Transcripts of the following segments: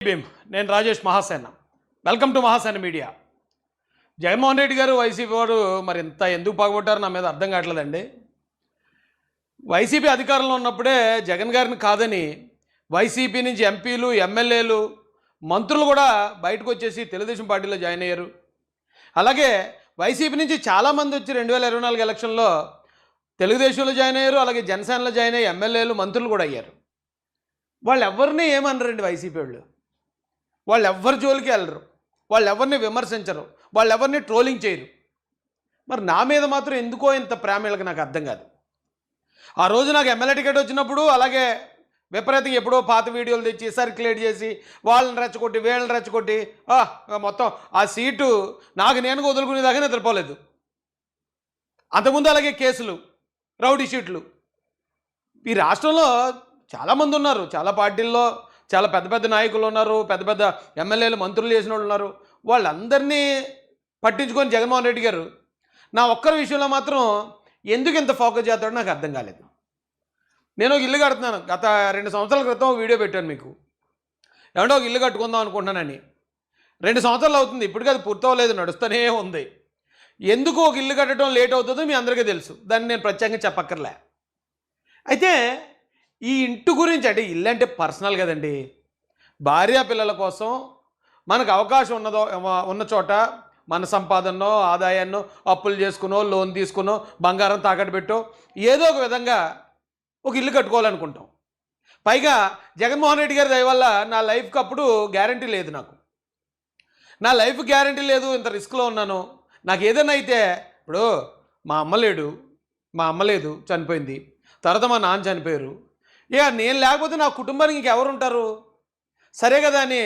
భీమ్ నేను Rajesh Mahasena. Welcome to Mahasena media. Jaganmohan Reddy గారు YCP వారు మరి ఇంత ఎందుకు పగబట్టారో నా మీద అర్థం కావట్లేదండి. వైసీపీ అధికారంలో ఉన్నప్పుడే జగన్ గారిని కాదని వైసీపీ నుంచి ఎంపీలు, ఎమ్మెల్యేలు, మంత్రులు కూడా బయటకు వచ్చేసి తెలుగుదేశం పార్టీలో జాయిన్ అయ్యారు. అలాగే వైసీపీ నుంచి చాలామంది వచ్చి 2024 ఎలక్షన్లో తెలుగుదేశంలో జాయిన్ అయ్యారు. అలాగే జనసేనలో జాయిన్ అయ్యి ఎమ్మెల్యేలు, మంత్రులు కూడా అయ్యారు. వాళ్ళు ఎవరిని ఏమనరండి. వైసీపీ వాళ్ళు ఎవ్వరి జోలికి వెళ్ళరు, వాళ్ళు ఎవరిని విమర్శించరు, వాళ్ళు ఎవరిని ట్రోలింగ్ చేయరు. మరి నా మీద మాత్రం ఎందుకో ఇంత ప్రేమ వీళ్ళకి నాకు అర్థం కాదు. ఆ రోజు నాకు ఎమ్మెల్యే టికెట్ వచ్చినప్పుడు అలాగే విపరీతంగా ఎప్పుడో పాత వీడియోలు తెచ్చి సర్క్యులేట్ చేసి వాళ్ళని రెచ్చగొట్టి వీళ్ళని రెచ్చగొట్టి మొత్తం ఆ సీటు నాకు నేను వదులుకునేదాకా నిద్రపోలేదు. అంతకుముందు అలాగే కేసులు, రౌడీ షీట్లు. ఈ రాష్ట్రంలో చాలామంది ఉన్నారు, చాలా పార్టీల్లో చాలా పెద్ద పెద్ద నాయకులు ఉన్నారు, పెద్ద పెద్ద ఎమ్మెల్యేలు, మంత్రులు చేసిన వాళ్ళు ఉన్నారు. వాళ్ళందరినీ పట్టించుకొని జగన్మోహన్ రెడ్డి గారు నా ఒక్కరి విషయంలో మాత్రం ఎందుకు ఇంత ఫోకస్ చేస్తాడో నాకు అర్థం కాలేదు. నేను ఒక ఇల్లు కడుతున్నాను. గత 2 సంవత్సరాల క్రితం ఒక వీడియో పెట్టాను మీకు. ఏమంటే ఒక ఇల్లు కట్టుకుందాం అనుకుంటున్నానని. 2 సంవత్సరాలు అవుతుంది, ఇప్పటికీ అది పూర్తవలేదు, నడుస్తూనే ఉంది. ఎందుకు ఒక ఇల్లు కట్టడం లేట్ అవుతుందో మీ అందరికీ తెలుసు, దాన్ని నేను ప్రత్యేకంగా చెప్పక్కర్లే. అయితే ఈ ఇంటి గురించి, అంటే ఇల్లు అంటే పర్సనల్ కదండి. భార్య పిల్లల కోసం మనకు అవకాశం ఉన్న చోట మన సంపాదనో ఆదాయాన్నో అప్పులు చేసుకునో లోన్ తీసుకునో బంగారం తాకట్టు పెట్టో ఏదో ఒక విధంగా ఒక ఇల్లు కట్టుకోవాలనుకుంటాం. పైగా జగన్మోహన్ రెడ్డి గారి దయ వల్ల నా లైఫ్కి అప్పుడు గ్యారంటీ లేదు. నా లైఫ్ గ్యారంటీ లేదు, ఇంత రిస్క్లో ఉన్నాను. నాకు ఏదైనా అయితే, ఇప్పుడు మా అమ్మ లేదు, చనిపోయింది. తర్వాత మా నాన్న చనిపోయారు. ఇక నేను లేకపోతే నా కుటుంబానికి ఇంకెవరు ఉంటారు? సరే కదా అని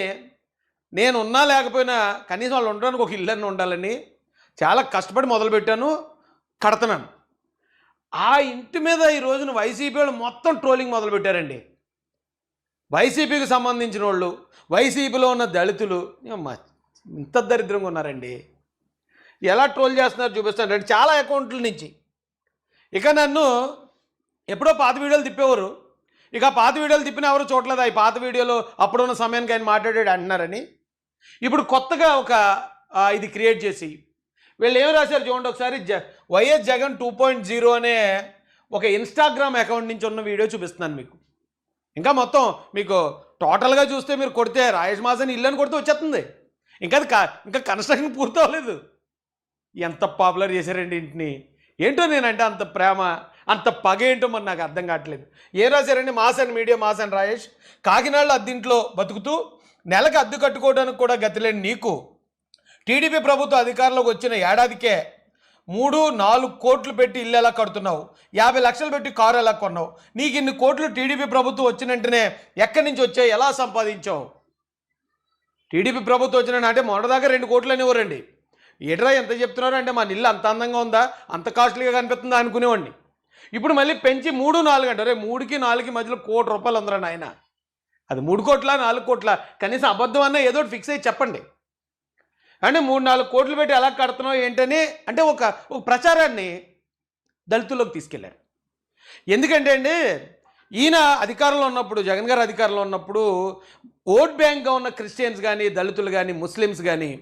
నేను ఉన్నా లేకపోయినా కనీసం వాళ్ళు ఉండడానికి ఒక ఇల్లన్నీ ఉండాలని చాలా కష్టపడి మొదలుపెట్టాను, కడుతున్నాను. ఆ ఇంటి మీద ఈ రోజున వైసీపీ వాళ్ళు మొత్తం ట్రోలింగ్ మొదలుపెట్టారండి. వైసీపీకి సంబంధించిన వాళ్ళు, వైసీపీలో ఉన్న దళితులు ఇంత దరిద్రంగా ఉన్నారండి. ఎలా ట్రోల్ చేస్తున్నారు చూపిస్తాను. చాలా అకౌంట్ల నుంచి ఇక నన్ను ఎప్పుడో పాత వీడియోలు తిప్పేవారు. ఇక పాత వీడియోలు తిప్పిన ఎవరు చూడలేదు. ఈ పాత వీడియోలో అప్పుడున్న సమయానికి ఆయన మాట్లాడాడు అంటున్నారని ఇప్పుడు కొత్తగా ఒక ఇది క్రియేట్ చేసి వీళ్ళు ఏం రాశారు చూడండి ఒకసారి. వైఎస్ జగన్ 2.0 అనే ఒక ఇన్స్టాగ్రామ్ అకౌంట్ నుంచి ఉన్న వీడియో చూపిస్తున్నాను మీకు. ఇంకా మొత్తం మీకు టోటల్గా చూస్తే మీరు కొడితే రాజేష్ మాసన్ ఇల్లు అని కొడితే వచ్చేస్తుంది. ఇంకా కన్స్ట్రక్షన్ పూర్తి అవ్వలేదు. ఎంత పాపులర్ చేశారండి ఇంటిని. ఏంటో నేనంటే అంత ప్రేమ, అంత పగ ఏంటో మరి నాకు అర్థం కావట్లేదు. ఏం రాశారండి? Mason media, Mason Rajesh. కాకినాడలో అద్దింట్లో బతుకుతూ నెలకు అద్దె కట్టుకోవడానికి కూడా గతిలేని నీకు టీడీపీ ప్రభుత్వం అధికారంలోకి వచ్చిన ఏడాదికే 3-4 కోట్లు పెట్టి ఇల్లు ఎలా కడుతున్నావు? 50 లక్షలు పెట్టి కారు ఎలా కొన్నావు? నీకు ఇన్ని కోట్లు టీడీపీ ప్రభుత్వం వచ్చిన వెంటనే ఎక్కడి నుంచి వచ్చాయి? ఎలా సంపాదించావు? టీడీపీ ప్రభుత్వం వచ్చిన అంటే మొదటిదాకా 2 కోట్లు అనేవారండి. ఏట్రా ఎంత చెప్తున్నారు అంటే మన ఇల్లు అంత అందంగా ఉందా, అంత కాస్ట్లీగా కనిపిస్తుందా అనుకునేవాడిని. ఇప్పుడు మళ్ళీ పెంచి 3-4 అంటే 3కి 4కి మధ్యలో ₹1 కోటి అందరూ నాయన. అది 3 కోట్ల 4 కోట్ల? కనీసం అబద్ధం అన్నా ఏదో ఫిక్స్ అయ్యి చెప్పండి. అంటే 3-4 కోట్లు పెట్టి ఎలా కడుతున్నావు ఏంటని అంటే ఒక ప్రచారాన్ని దళితుల్లోకి తీసుకెళ్లారు. ఎందుకంటే అండి ఈయన అధికారంలో ఉన్నప్పుడు, జగన్ గారు అధికారంలో ఉన్నప్పుడు ఓట్ బ్యాంక్గా ఉన్న క్రిస్టియన్స్ కానీ, దళితులు కానీ, ముస్లిమ్స్ కానీ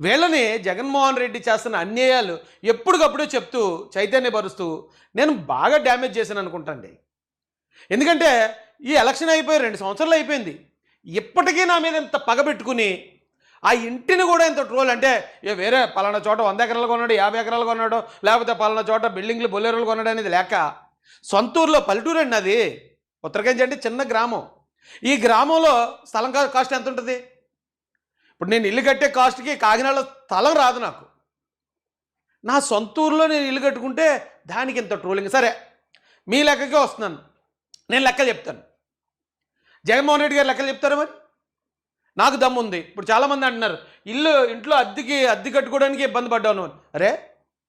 వీళ్ళని జగన్మోహన్ రెడ్డి చేస్తున్న అన్యాయాలు ఎప్పటికప్పుడు చెప్తూ చైతన్యపరుస్తూ నేను బాగా డ్యామేజ్ చేశాను అనుకుంటాండి. ఎందుకంటే ఈ ఎలక్షన్ అయిపోయి 2 సంవత్సరాలు అయిపోయింది. ఇప్పటికీ నా మీద ఇంత పగ పెట్టుకుని ఆ ఇంటిని కూడా ఇంత ట్రోల్ అంటే వేరే పలానా చోట 100 ఎకరాలు కొన్నాడు, 50 ఎకరాలు కొన్నాడు, లేకపోతే పలానా చోట బిల్డింగ్లు బొల్లేరులు కొన్నాడు అనేది లేక సొంతూరులో పల్లెటూరు అండి అది. ఉత్తరగంజ్ అంటే చిన్న గ్రామం. ఈ గ్రామంలో స్థలం కాస్ట్ ఎంత ఉంటుంది? ఇప్పుడు నేను ఇల్లు కట్టే కాస్ట్కి కాకినాడలో స్థలం రాదు నాకు. నా సొంతూరులో నేను ఇల్లు కట్టుకుంటే దానికి ఇంత ట్రోలింగ్. సరే మీ లెక్కకే వస్తున్నాను, నేను లెక్క చెప్తాను. జగన్మోహన్ రెడ్డి గారు లెక్కలు చెప్తారా? మరి నాకు దమ్ము ఉంది. ఇప్పుడు చాలామంది అంటున్నారు ఇంట్లో అద్దె కట్టుకోవడానికి ఇబ్బంది పడ్డాను. అరే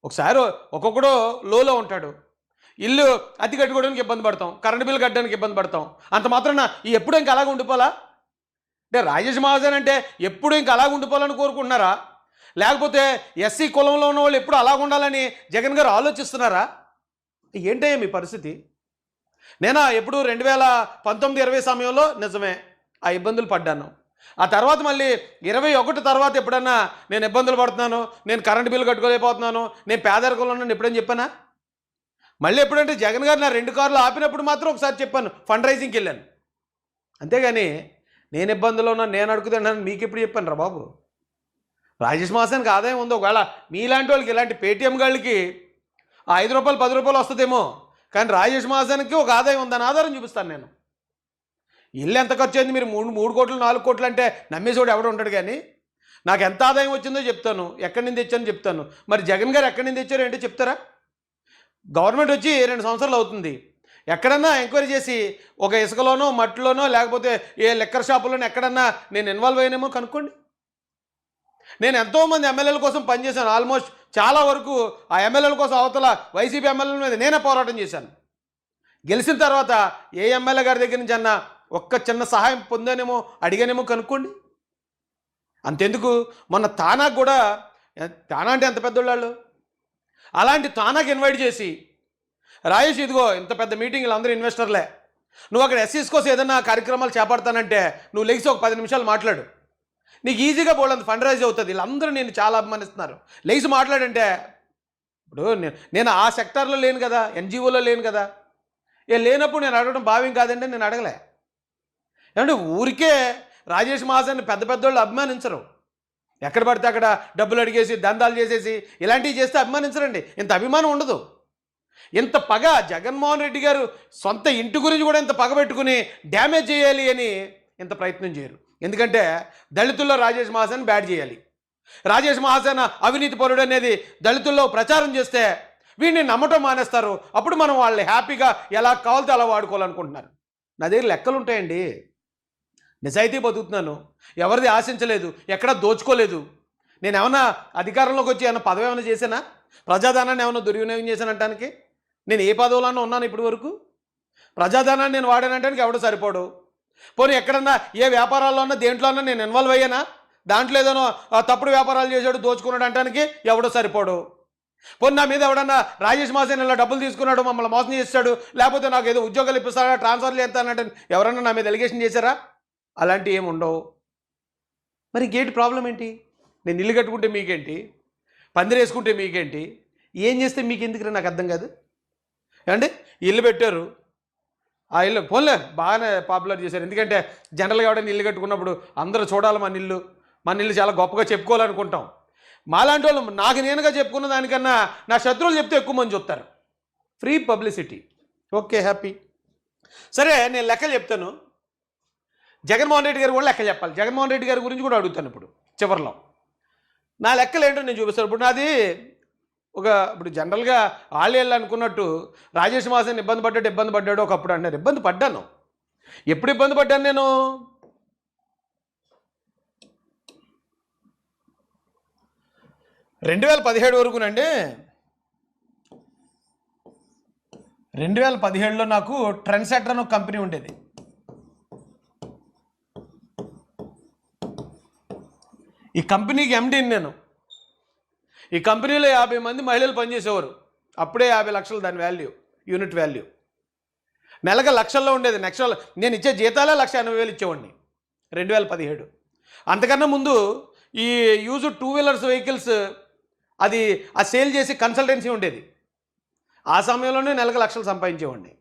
ఒకసారి ఒక్కొక్కడు లోలో ఉంటాడు. ఇల్లు అద్దె కట్టుకోవడానికి ఇబ్బంది పడతాం, కరెంటు బిల్లు కట్టడానికి ఇబ్బంది పడతాం. అంత మాత్రాన ఎప్పుడు ఇంకా అలాగ ఉండిపోవాలా? అంటే రాజేష్ మహాజన్ అంటే ఎప్పుడు ఇంకా అలాగ ఉండిపోవాలని కోరుకుంటున్నారా? లేకపోతే ఎస్సీ కులంలో ఉన్న వాళ్ళు ఎప్పుడు అలాగ ఉండాలని జగన్ గారు ఆలోచిస్తున్నారా? ఏంటయ్యా మీ పరిస్థితి? నేను ఎప్పుడు 2019-20 సమయంలో నిజమే ఆ ఇబ్బందులు పడ్డాను. ఆ తర్వాత మళ్ళీ 21 తర్వాత ఎప్పుడన్నా నేను ఇబ్బందులు పడుతున్నాను, నేను కరెంటు బిల్లు కట్టుకోలేకపోతున్నాను, నేను పేదరికంలో ఉన్నాను ఎప్పుడని చెప్పానా? మళ్ళీ ఎప్పుడంటే జగన్ గారు నా 2 కార్లు ఆపినప్పుడు మాత్రం ఒకసారి చెప్పాను, ఫండ్ రైజింగ్కి వెళ్ళాను. అంతేగాని నేను ఇబ్బందులో ఉన్నాను, నేను అడుగుతున్నాను మీకు ఎప్పుడు చెప్పాను రా బాబు? రాజేష్ మాసానికి ఆదాయం ఉందో, ఒకవేళ మీలాంటి వాళ్ళకి ఇలాంటి పేటీఎం గాళ్ళకి ఆ 5 రూపాయలు 10 రూపాయలు వస్తుందేమో, కానీ రాజేష్ మాసానికి ఒక ఆదాయం ఉందని ఆధారం చూపిస్తాను నేను. ఇల్లు ఎంత ఖర్చు అయింది, మీరు 3 కోట్లు 4 కోట్లు అంటే నమ్మేసోడు ఎవడు ఉంటాడు? కానీ నాకు ఎంత ఆదాయం వచ్చిందో చెప్తాను, ఎక్కడి నుంచి తెచ్చానో చెప్తాను. మరి జగన్ గారు ఎక్కడి నుంచి తెచ్చారు ఏంటో చెప్తారా? గవర్నమెంట్ వచ్చి 2 సంవత్సరాలు అవుతుంది. ఎక్కడన్నా ఎంక్వైరీ చేసి ఒక ఇసుకలోనో మట్టిలోనో లేకపోతే ఏ లిక్కర్ షాపులోనో ఎక్కడన్నా నేను ఇన్వాల్వ్ అయినేమో కనుక్కోండి. నేను ఎంతోమంది ఎమ్మెల్యేల కోసం పనిచేశాను. ఆల్మోస్ట్ చాలా వరకు ఆ ఎమ్మెల్యేల కోసం అవతల వైసీపీ ఎమ్మెల్యేల మీద నేనే పోరాటం చేశాను. గెలిచిన తర్వాత ఏ ఎమ్మెల్యే గారి దగ్గర నుంచి అన్నా ఒక్క చిన్న సహాయం పొందానేమో అడిగానేమో కనుక్కోండి. అంతెందుకు, మొన్న తానాకు కూడా, తానా అంటే ఎంత పెద్దోళ్ళు, అలాంటి తానాకి ఇన్వైట్ చేసి, రాజేష్ ఇదిగో ఇంత పెద్ద మీటింగ్లు అందరూ ఇన్వెస్టర్లే, నువ్వు అక్కడ ఎస్సీస్ కోసం ఏదైనా కార్యక్రమాలు చేపడతానంటే నువ్వు లెగిసి ఒక 10 నిమిషాలు మాట్లాడు, నీకు ఈజీగా బోల్డంత ఫండ్ రైజ్ అవుతుంది, వీళ్ళందరూ నేను చాలా అభిమానిస్తున్నారు, లెగిసి మాట్లాడంటే. ఇప్పుడు నేను ఆ సెక్టార్లో లేను కదా, ఎన్జిఓలో లేను కదా, లేనప్పుడు నేను అడగడం భావ్యం కాదండి. నేను అడగలే. ఏమంటే ఊరికే రాజేష్ మహాజన్ పెద్ద పెద్దోళ్ళు అభిమానించరు. ఎక్కడ పడితే అక్కడ డబ్బులు అడిగేసి దందాలు చేసేసి ఇలాంటివి చేస్తే అభిమానించరండి. ఇంత అభిమానం ఉండదు. ఇంత పగ జగన్మోహన్ రెడ్డి గారు సొంత ఇంటి గురించి కూడా ఇంత పగ పెట్టుకుని డ్యామేజ్ చేయాలి అని ఇంత ప్రయత్నం చేయరు. ఎందుకంటే దళితుల్లో రాజేష్ మహాజన్ బ్యాడ్ చేయాలి, రాజేష్ మహాజన్ అవినీతి పరుడు అనేది దళితుల్లో ప్రచారం చేస్తే వీడిని నమ్మటం మానేస్తారు. అప్పుడు మనం వాళ్ళు హ్యాపీగా ఎలా కావాలితే అలా వాడుకోవాలనుకుంటున్నారు. నా దగ్గర లెక్కలు ఉంటాయండి. నిజాయితీ బతుకుతున్నాను, ఎవరిది ఆశించలేదు, ఎక్కడా దోచుకోలేదు. నేను ఏమన్నా అధికారంలోకి వచ్చి ఏమన్నా పదవి ఏమైనా చేశానా? ప్రజాధనాన్ని ఏమైనా దుర్వినియోగం చేశానంటానికి? నేను ఏ పదవులోనూ ఉన్నాను ఇప్పటి వరకు? ప్రజాధనాన్ని నేను వాడానంటానికి ఎవడో సరిపోడు. పోనీ ఎక్కడన్నా ఏ వ్యాపారాల్లో ఉన్నా దేంట్లో అన్నా నేను ఇన్వాల్వ్ అయ్యానా? దాంట్లో ఏదైనా తప్పుడు వ్యాపారాలు చేశాడు, దోచుకున్నాడు అంటానికి ఎవడో సరిపోడు. పోనీ నా మీద ఎవడన్నా రాజేష్ మాసేన్ ఇలా డబ్బులు తీసుకున్నాడు, మమ్మల్ని మోసం చేస్తాడు, లేకపోతే నాకు ఏదో ఉద్యోగాలు ఇప్పిస్తాడా, ట్రాన్స్ఫర్లు చేస్తానంటే ఎవరన్నా నా మీద ఎలిగేషన్ చేశారా? అలాంటివి ఏమి ఉండవు. మరి ఇంకేంటి ప్రాబ్లం ఏంటి? నేను ఇల్లు కట్టుకుంటే మీకేంటి, పందిరి వేసుకుంటే మీకేంటి, ఏం చేస్తే మీకు ఎందుకు నాకు అర్థం కాదు. ఏమంటే ఇల్లు పెట్టారు, ఆ ఇల్లు పోన్లే బాగానే పాపులర్ చేశారు. ఎందుకంటే జనరల్గా ఎవడైనా ఇల్లు కట్టుకున్నప్పుడు అందరూ చూడాలి మన ఇల్లు చాలా గొప్పగా చెప్పుకోవాలనుకుంటాం. మాలాంటి వాళ్ళు నాకు నేనుగా చెప్పుకున్న దానికన్నా నా శత్రువులు చెప్తే ఎక్కువ మంది చెప్తారు. Free publicity. Okay, happy. సరే, నేను లెక్కలు చెప్తాను. జగన్మోహన్ రెడ్డి గారు కూడా లెక్కలు చెప్పాలి. జగన్మోహన్ రెడ్డి గారి గురించి కూడా అడుగుతాను ఇప్పుడు చివరిలో. నా లెక్కలు ఏంటో నేను చూపిస్తాను. ఇప్పుడు నాది ఇప్పుడు జనరల్గా వాళ్ళు అనుకున్నట్టు రాజేష్ మాసన్ ఇబ్బంది పడ్డాడు ఒకప్పుడు అంటారు. ఇబ్బంది పడ్డాను. ఎప్పుడు ఇబ్బంది పడ్డాను నేను? 2017 వరకునండి. 2017లో నాకు ట్రెండ్ సెటర్ అని ఒక కంపెనీ ఉండేది. ఈ కంపెనీకి ఎండీని నేను. ఈ కంపెనీలో 50 మంది మహిళలు పనిచేసేవారు. అప్పుడే 50 లక్షలు దాని వాల్యూ, యూనిట్ వాల్యూ. నెలకు లక్షల్లో ఉండేది. నేను ఇచ్చే జీతాలే 1,80,000 ఇచ్చేవాడిని 2017. అంతకన్నా ముందు ఈ యూజ్ 2 వీలర్స్ వెహికల్స్ అది ఆ సేల్ చేసి కన్సల్టెన్సీ ఉండేది. ఆ సమయంలోనే నెలకు లక్షలు సంపాదించేవాడిని.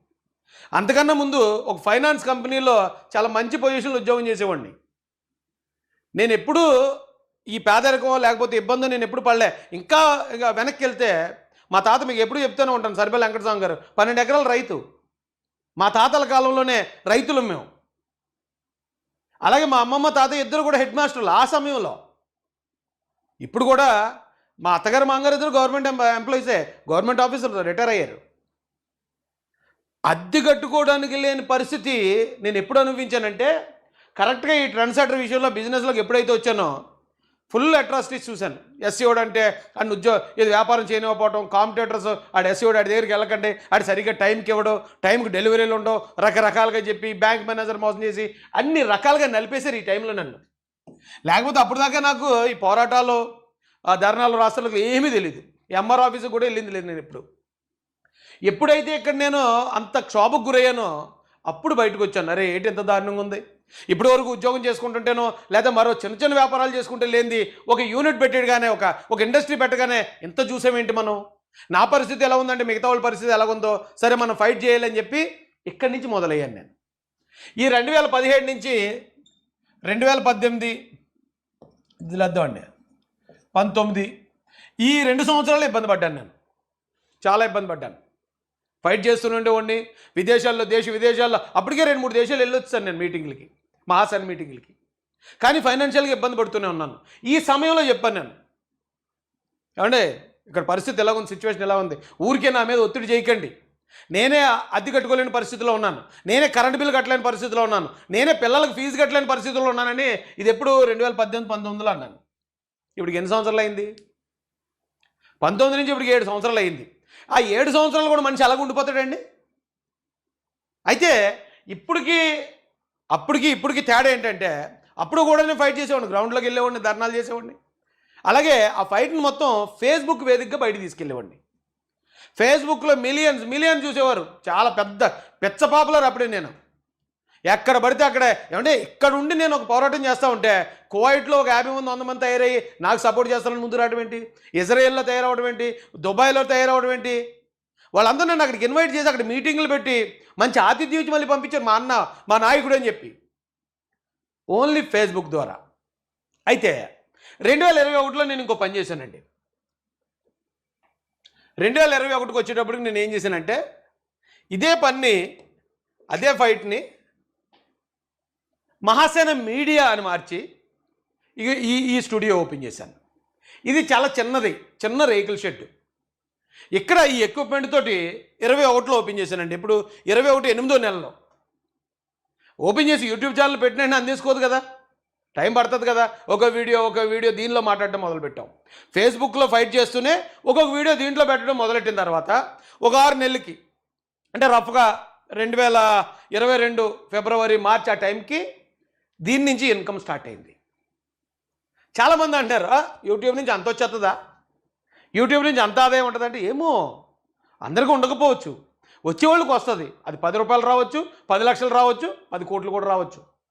అంతకన్నా ముందు ఒక ఫైనాన్స్ కంపెనీలో చాలా మంచి పొజిషన్లో ఉద్యోగం చేసేవాడిని. నేను ఎప్పుడూ ఈ పేదరికం లేకపోతే ఇబ్బంది నేను ఎప్పుడు పడలే. ఇంకా వెనక్కి వెళ్తే మా తాత, మీకు ఎప్పుడు చెప్తూనే ఉంటాను, సరిపల్లి వెంకటస్వామి గారు 12 ఎకరాల రైతు. మా తాతల కాలంలోనే రైతులు మేము. అలాగే మా అమ్మమ్మ తాత ఇద్దరు కూడా హెడ్ మాస్టర్లు ఆ సమయంలో. ఇప్పుడు కూడా మా అత్తగారు మామగారు ఇద్దరు గవర్నమెంట్ ఎంప్లాయీసే, గవర్నమెంట్ ఆఫీసర్లు, రిటైర్ అయ్యారు. అద్దె కట్టుకోవడానికి లేని పరిస్థితి నేను ఎప్పుడు అనుభవించానంటే, కరెక్ట్గా ఈ ట్రెండ్ సెటర్ విషయంలో బిజినెస్లోకి ఎప్పుడైతే వచ్చానో ఫుల్ అట్రాసిటీస్ చూశాను. ఎస్సీఓడు అంటే అన్ని ఇది వ్యాపారం చేయనివ్వకపోవటం, కాంపిటేటర్స్ ఆడు ఎస్సీఓడు ఆడి దగ్గరికి వెళ్ళకండి, ఆడు సరిగ్గా టైంకి ఇవ్వడం, టైంకి డెలివరీలు ఉండవు, రకరకాలుగా చెప్పి బ్యాంక్ మేనేజర్ మోసం చేసి అన్ని రకాలుగా నలిపేశారు ఈ టైంలో నన్ను. లేకపోతే అప్పుడు దాకా నాకు ఈ పోరాటాలు, ధర్నాలు, రాష్ట్రాలకు ఏమీ తెలియదు. ఎంఆర్ ఆఫీస్కి కూడా వెళ్ళింది లేదు నేను ఎప్పుడు. ఎప్పుడైతే ఇక్కడ నేను అంత క్షోభకు గురయ్యానో అప్పుడు బయటకు వచ్చాను. అరే ఏంటి ఎంత దారుణంగా ఉంది, ఇప్పటి వరకు ఉద్యోగం చేసుకుంటుంటేనో లేదా మరో చిన్న చిన్న వ్యాపారాలు చేసుకుంటే లేనిది ఒక యూనిట్ పెట్టేగానే ఒక ఇండస్ట్రీ పెట్టగానే ఎంత చూసామేంటి మనం. నా పరిస్థితి ఎలా ఉందంటే మిగతా వాళ్ళ పరిస్థితి ఎలా ఉందో, సరే మనం ఫైట్ చేయాలని చెప్పి ఇక్కడి నుంచి మొదలయ్యాను నేను. ఈ 2017 నుంచి 2018 ఇది లేద్దామండి 19 ఈ 2 సంవత్సరాలు ఇబ్బంది పడ్డాను నేను, చాలా ఇబ్బంది పడ్డాను. ఫైట్ చేస్తుండేవాడిని విదేశాల్లో, విదేశాల్లో అప్పటికే 2-3 దేశాలు వెళ్ళొచ్చాను నేను మీటింగ్లకి, మహాసేన మీటింగ్లకి. కానీ ఫైనాన్షియల్గా ఇబ్బంది పడుతూనే ఉన్నాను. ఈ సమయంలో చెప్పాను నేను, ఏమంటే ఇక్కడ పరిస్థితి ఎలా ఉంది, సిచ్యువేషన్ ఎలా ఉంది, ఊరికే నా మీద ఒత్తిడి చేయకండి. నేనే అద్దె కట్టుకోలేని పరిస్థితిలో ఉన్నాను, నేనే కరెంట్ బిల్లు కట్టలేని పరిస్థితిలో ఉన్నాను, నేనే పిల్లలకు ఫీజు కట్టలేని పరిస్థితిలో ఉన్నానని ఇది ఎప్పుడు 2018-19లో అన్నాను. ఇప్పటికి ఎన్ని సంవత్సరాలు అయింది? 19 నుంచి ఇప్పటికి 7 సంవత్సరాలు అయింది. ఆ 7 సంవత్సరాలు కూడా మనిషి అలాగ ఉండిపోతాడండి. అయితే ఇప్పటికి తేడా ఏంటంటే, అప్పుడు కూడా నేను ఫైట్ చేసేవాడిని, గ్రౌండ్లోకి వెళ్ళేవాడిని, ధర్నాలు చేసేవాడిని. అలాగే ఆ ఫైట్ని మొత్తం ఫేస్బుక్ వేదికగా బయట తీసుకెళ్ళేవాడిని. ఫేస్బుక్లో మిలియన్స్ చూసేవారు, చాలా పెద్ద పాపులర్ అప్పుడే నేను. ఎక్కడ పడితే అక్కడే, ఏమంటే ఇక్కడ ఉండి నేను ఒక పోరాటం చేస్తూ ఉంటే కువైట్లో ఒక 50 మంది 100 మంది తయారయ్యి నాకు సపోర్ట్ చేస్తానని ముందు రావడం ఏంటి, ఇజ్రాయెల్లో తయారవడం ఏంటి, దుబాయ్లో తయారవడం ఏంటి, వాళ్ళందరూ నన్ను అక్కడికి ఇన్వైట్ చేసి అక్కడ మీటింగ్లు పెట్టి మంచి ఆతిథ్యం ఇచ్చి మళ్ళీ పంపించారు మా నాయకుడు అని చెప్పి, ఓన్లీ ఫేస్బుక్ ద్వారా. అయితే 2021లో నేను ఇంకో పని చేశానండి. 2021కి వచ్చేటప్పటికి నేను ఏం చేశానంటే, ఇదే పని అదే ఫైట్ని మహాసేన మీడియా అని మార్చి ఇక ఈ స్టూడియో ఓపెన్ చేశాను. ఇది చాలా చిన్న రేకుల షెడ్. ఇక్కడ ఈ ఎక్విప్మెంట్ తోటి 21లో ఓపెన్ చేశానండి. ఇప్పుడు 21 8వ నెలలో ఓపెన్ చేసి యూట్యూబ్ ఛానల్ పెట్టినా అందేసుకోదు కదా, టైం పడుతుంది కదా. ఒక వీడియో దీనిలో మాట్లాడటం మొదలుపెట్టాం. ఫేస్బుక్లో ఫైట్ చేస్తూనే ఒక్కొక్క వీడియో దీంట్లో పెట్టడం మొదలెట్టిన తర్వాత ఒక 6 నెలలకి, అంటే రఫ్గా 2022 ఫిబ్రవరి మార్చి ఆ టైంకి దీని నుంచి ఇన్కమ్ స్టార్ట్ అయింది. చాలామంది అంటారు, యూట్యూబ్ నుంచి అంత వచ్చేస్తుందా, యూట్యూబ్ నుంచి అంత ఆదాయం ఉంటుందంటే, ఏమో అందరికీ ఉండకపోవచ్చు, వచ్చేవాళ్ళకి వస్తుంది. అది 10 రూపాయలు రావచ్చు, 10 లక్షలు రావచ్చు, 10 కోట్లు కూడా రావచ్చు.